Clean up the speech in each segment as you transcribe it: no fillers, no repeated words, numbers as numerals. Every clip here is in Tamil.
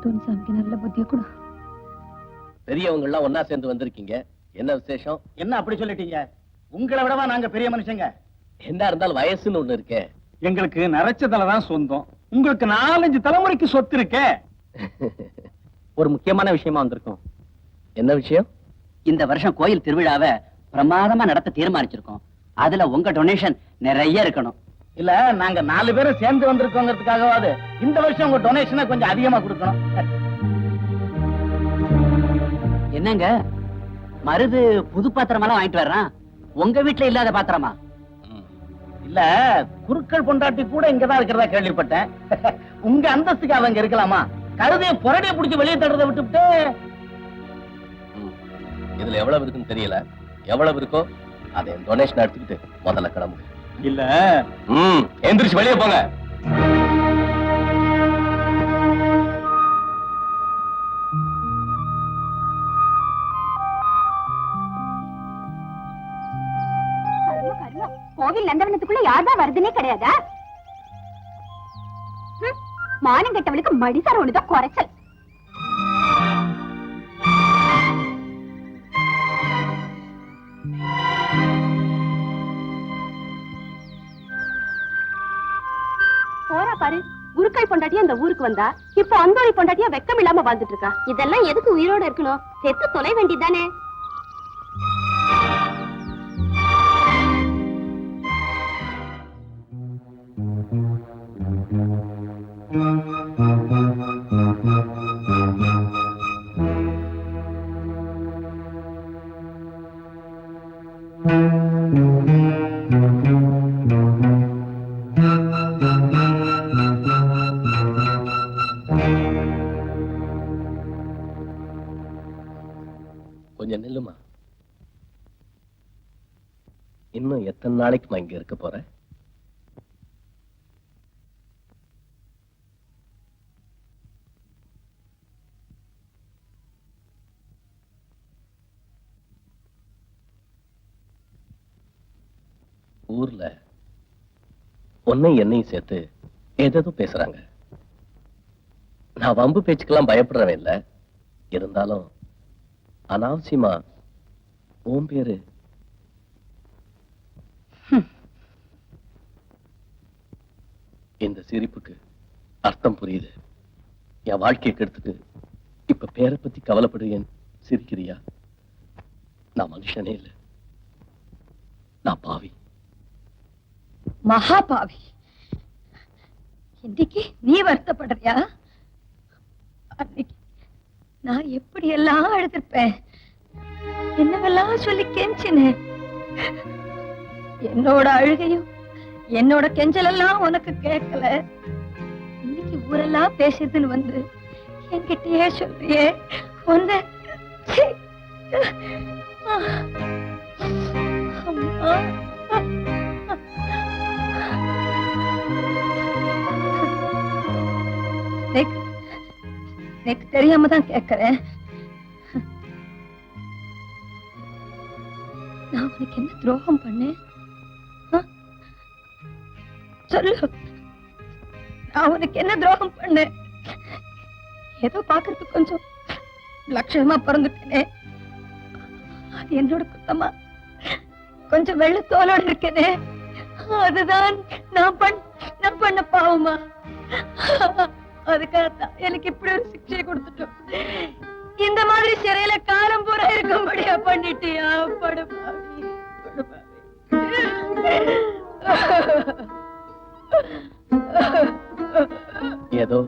பொன்சாமிக்கு நல்ல புத்திய கூட. பெரியவங்க எல்லாம் ஒன்னா சேர்ந்து வந்திருக்கீங்க, என்ன விசேஷம்? என்ன அப்படி சொல்லிட்டீங்க? உங்களை விடவா நாங்க பெரிய மனுஷங்க? என்ன இருந்தாலும் வயசுன்னு ஒண்ணு இருக்கே. எங்களுக்கு நரைச்ச தலைதான் சொந்தம், உங்களுக்கு 4-5 தலைமுறைக்கு சொத்து இருக்கே. ஒரு முக்கியமான விஷயமா வந்திருக்கோம். என்ன விஷயம்? இந்த வருஷம் கோயில் திருவிழாவை பிரமாதமா நடத்த தீர்மானிச்சிருக்கோம். அதுல உங்க டொனேஷன் நிறைய இருக்கணும். இல்ல, நாங்க 4 பேரும் சேர்ந்து வந்திருக்கோங்கிறதுக்காகவாது இந்த வருஷம் உங்க டொனேஷனை கொஞ்சம் அதிகமா கொடுக்கணும். என்னங்க மருது புது பாத்திரமெல்லாம் வாங்கிட்டு வர்றான், உங்க வீட்டுல இல்லாத பாத்திரமா? இல்ல, குருக்கள் பொண்டாட்டி கூட இங்கதான் இருக்கிறதா கேள்விப்பட்டேன். உங்க அந்தஸ்துக்கு அவங்க இருக்கலாமா? கழுதைய புரடிய புடிச்சு வெளியே தடுறதை விட்டுவிட்டு. இதுல எவ்வளவு இருக்குன்னு தெரியல, எவ்வளவு இருக்கோ அதை டொனேஷன் எடுத்துக்கிட்டு முதல்ல கிளம்புங்க. இல்ல, எந்திரிச்சு வெளியே போங்க. கோவில் நந்தவனத்துக்குள்ள யார்தான் வருதுன்னே கிடையாதா? மானம் கெட்டவளுக்கு மடிசார ஒண்ணுதான் குறைச்சல். போறா பாரு, குருக்கள் பொண்டாட்டியா இந்த ஊருக்கு வந்தா இப்ப அந்தோணி பொண்டாட்டியா வெக்கம் இல்லாம வாழ்ந்துட்டு இருக்கா. இதெல்லாம் எதுக்கு உயிரோட இருக்கணும்? செத்து தொலை வேண்டியதானே. கொஞ்சம் நில்லுமா. இன்னும் எத்தனை நாளைக்குமா இங்க இருக்க போற? ஊர்ல உன்னை என்னையும் சேர்த்து ஏதேதோ பேசுறாங்க. நான் வம்பு பேச்சுக்கெல்லாம் பயப்படுறவன் இல்ல, இருந்தாலும் அனாவசியமா உன் பேரு. இந்த சிரிப்புக்கு அர்த்தம் புரியுது. என் வாழ்க்கையை கெடுத்துட்டு இப்ப பேரை பத்தி கவலைப்படுவேன். சிரிக்கிறியா? நான் மனுஷனே இல்லை, நான் பாவி, மகா பாவி. இன்னைக்கு நீ வருத்தப்படுறியா? அன்னைக்கு நான் எப்படி எல்லாம் அழுதிருப்பேன், என்னவெல்லாம் சொல்லி கெஞ்சினேன். என்னோட அழுகையும் என்னோட கெஞ்சல் எல்லாம் உனக்கு கேட்கல. இன்னைக்கு ஊரெல்லாம் பேசுதுன்னு வந்து என்கிட்டயே சொல்றியே. ஒன்ன அம்மா, எனக்கு தெரியாம தான் கேட்கிறேன். நான் உனக்கு என்ன துரோகம் பண்ணேன்? சொல்லு, நான் உனக்கு என்ன துரோகம் பண்ணேன்? ஏதோ பாக்குறதுக்கு கொஞ்சம் லட்சணமா பிறந்துட்டேனே, அது என்னோட குத்தமா? கொஞ்சம் வெள்ள தோலோட இருக்கேனே, அதுதான் நான் பண்ண பாவமா? அதுக்காகத்தான் எனக்கு இப்படி ஒரு சிக்ஷை கொடுத்துட்டோம். இந்த மாதிரி சிறையில காலம் பூரா இருக்கும்படியா பண்ணிட்டியா? படுபாவி, ஏதோ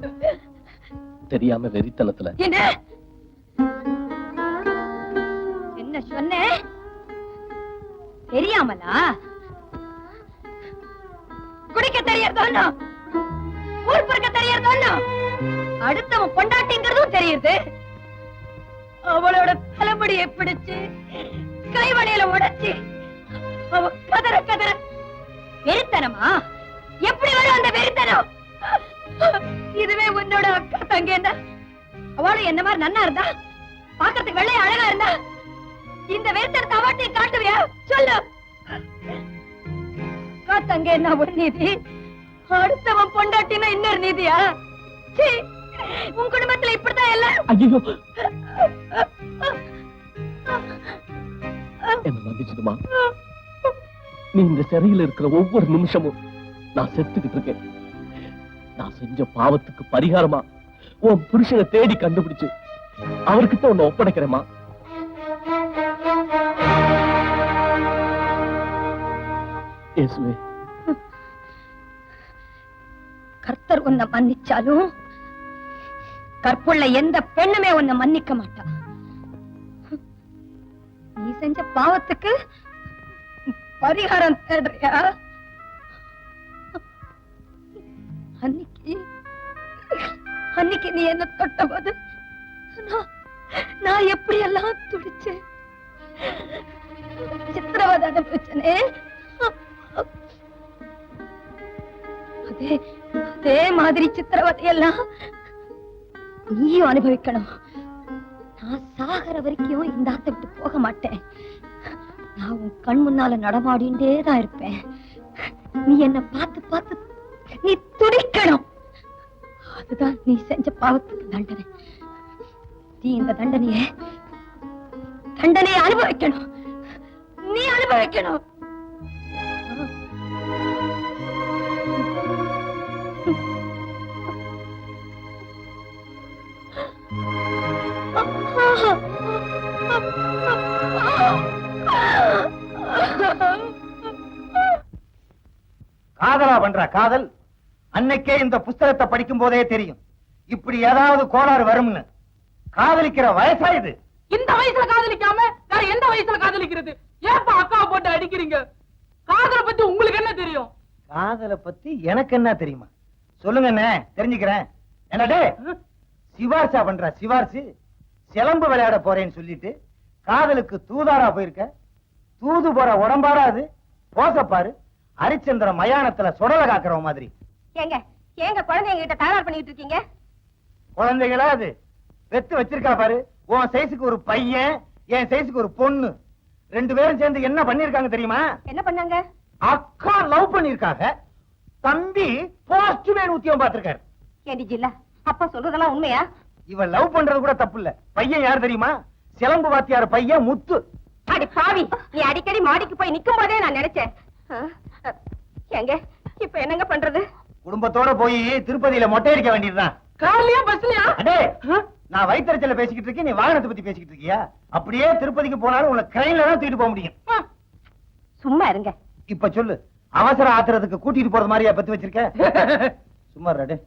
தெரியாம வெறித்தனத்துல. என்ன சொன்ன? தெரியாமலா? குடிக்க தெரியறதோ, ஊர் பொறுக்க தெரியறதோ, அடுத்தவன் பொண்டாட்டிங்கிறதும் தெரியுது. அவளோட தலைமுடியை பிடிச்சு கைவளையில உடைச்சு அவ கதற கதற. வெறித்தனமா? எப்படி வரும் அந்த வெறித்தனம்? இதுவே உன்னோட அக்கா தங்கேன்னா அவளும் என்ன மாதிரி நன்னா இருந்தா, பாக்கிறதுக்கு வெள்ளைய அழகா இருந்தா, இந்த வெறித்தனத்தை அவட்டையும் காட்டுவியா? சொல்லு. அக்கா தங்கேன்னா ஒரு நீதி, அடுத்தவன் பொண்டாட்டினா இன்னொரு நீதியா? உன் குடும்பத்துல இப்படிதான் எல்லாரும். ஐயோ, என்ன மன்னிச்சிடுமா. நீ இந்த சிறையில் இருக்கிற ஒவ்வொரு நிமிஷமும் நான் செத்துக்கிட்டு இருக்கேன். நான் செஞ்ச பாவத்துக்கு பரிகாரமா உன் புருஷனை தேடி கண்டுபிடிச்சு அவர்கிட்ட உன்னை ஒப்படைக்கிறேமா. இயேசுவே, கர்த்தர் உன்னை மன்னிச்சாலும் கற்புள்ள எந்த பெண்ணுமே உன்னை மன்னிக்க மாட்டா. நீ செஞ்ச பாவத்துக்கு பரிகாரம் தேடுறியா? அன்னைக்கு நீ என்ன தொட்ட போது நான் எப்படி எல்லாம் துடிச்சேன். சித்திரவதை அனுபவிச்சனே, அதே மாதிரி சித்திரவதையெல்லாம் நீயும் அனுபவிக்கணும். நான் சாகர வரைக்கும் இந்த ஆத்தை விட்டு போக மாட்டேன். நான் உன் கண் முன்னால நடமாடிண்டே தான் இருப்பேன். நீ என்ன பார்த்து பார்த்து நீ துடிக்கணும். அதுதான் நீ செஞ்ச பாவத்துக்கு தண்டனை. நீ இந்த தண்டனையை அனுபவிக்கணும். நீ அனுபவிக்கணும். காதலா பண்ற காதல் அன்னைக்கே இந்த புஸ்தகத்தை படிக்கும் போதே தெரியும். இப்படி ஏதாவது கோளாறு வரும்னு. காதலிக்கிற வயசா இது? இந்த வயசுல காதலிக்காம வேற எந்த வயசுல காதலிக்கிறது? ஏப்பா அக்காவை போட்டு அடிக்கிறீங்க? காதலை பத்தி உங்களுக்கு என்ன தெரியும்? காதலை பத்தி எனக்கு என்ன தெரியுமா? சொல்லுங்க அண்ணே, தெரிஞ்சுக்கிறேன். என்னடே சிவார்சா பண்ற சிவார்சு சிலம்பு விளையாட போறேன்னு சொல்லிட்டு காதலுக்கு தூதாரா போயிருக்க. தூது போற உடம்பாடா அது. போசப்பாரு ஹரிச்சந்திர மயானத்துல சுடல காக்குற மாதிரி. ஏங்க குழந்தைங்க கிட்ட தயார் பண்ணிட்டு இருக்கீங்க? குழந்தைகளா அது? வெத்து வச்சிருக்கா பாரு. உன் சைஸுக்கு ஒரு பையன், என் சைஸுக்கு ஒரு பொண்ணு. ரெண்டு பேரும் சேர்ந்து என்ன பண்ணிருக்காங்க தெரியுமா? என்ன பண்ணாங்க? அக்கா லவ் பண்ணிருக்காங்க. தம்பி போஸ்ட்மேன் உத்தியோகம் பார்த்திருக்காரு. ஏண்டி ஜில்லா, அப்பா சொல்றதெல்லாம் உண்மையா? இவன் லவ் பண்றது கூட தப்பு இல்ல. பையன் யார் தெரியுமா? சிலம்பு வாத்தியார் பையன் முத்து. அடி பாவி, நீ அடிக்கடி மாடிக்கு போய் நிக்கும் போதே நான் நினைச்சேன். எங்க இப்ப என்னங்க பண்றது? குடும்பத்தோட போய் திருப்பதியில மொட்டை அடிக்க வேண்டியதுதான். கார்லயா பஸ்லயா? அடே, நான் வயிற்றுச்சல பேசிக்கிட்டு இருக்கேன், நீ வாகனத்தை பத்தி பேசிக்கிட்டு இருக்கியா? அப்படியே திருப்பதிக்கு போனாலும் உன்னை ட்ரெயின்ல தான் தூக்கிட்டு போக முடியும். சும்மா இருங்க. இப்ப சொல்லு, அவசர ஆத்திரத்துக்கு கூட்டிட்டு போறது மாதிரியா பத்தி வச்சிருக்க? சும்மா இருடா டேய்.